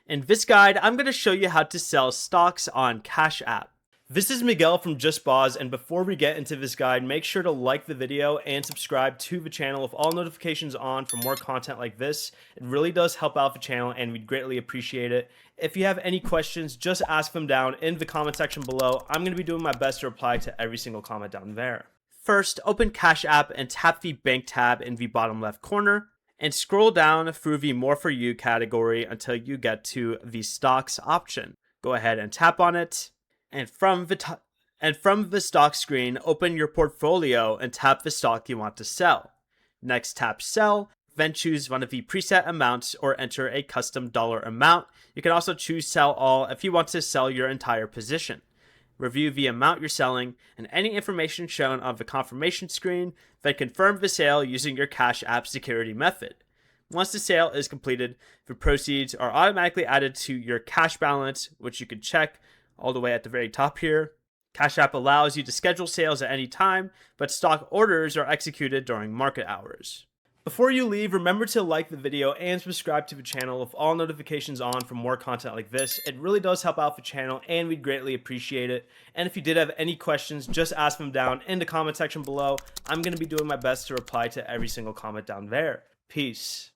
In this guide, I'm going to show you how to sell stocks on Cash App. This is Miguel from Just Boz, and before we get into this guide, make sure to like the video and subscribe to the channel with all notifications on for more content like this. It really does help out the channel and we'd greatly appreciate it. If you have any questions, just ask them down in the comment section below. I'm going to be doing my best to reply to every single comment down there. First, open Cash App and tap the bank tab in the bottom left corner. And scroll down through the More For You category until you get to the Stocks option. Go ahead and tap on it. And from the stock screen, open your portfolio and tap the stock you want to sell. Next, tap Sell. Then choose one of the preset amounts or enter a custom dollar amount. You can also choose Sell All if you want to sell your entire position. Review the amount you're selling and any information shown on the confirmation screen, then confirm the sale using your Cash App security method. Once the sale is completed, the proceeds are automatically added to your cash balance, which you can check all the way at the very top here. Cash App allows you to schedule sales at any time, but stock orders are executed during market hours. Before you leave, remember to like the video and subscribe to the channel with all notifications on for more content like this. It really does help out the channel and we'd greatly appreciate it. And if you did have any questions, just ask them down in the comment section below. I'm going to be doing my best to reply to every single comment down there. Peace.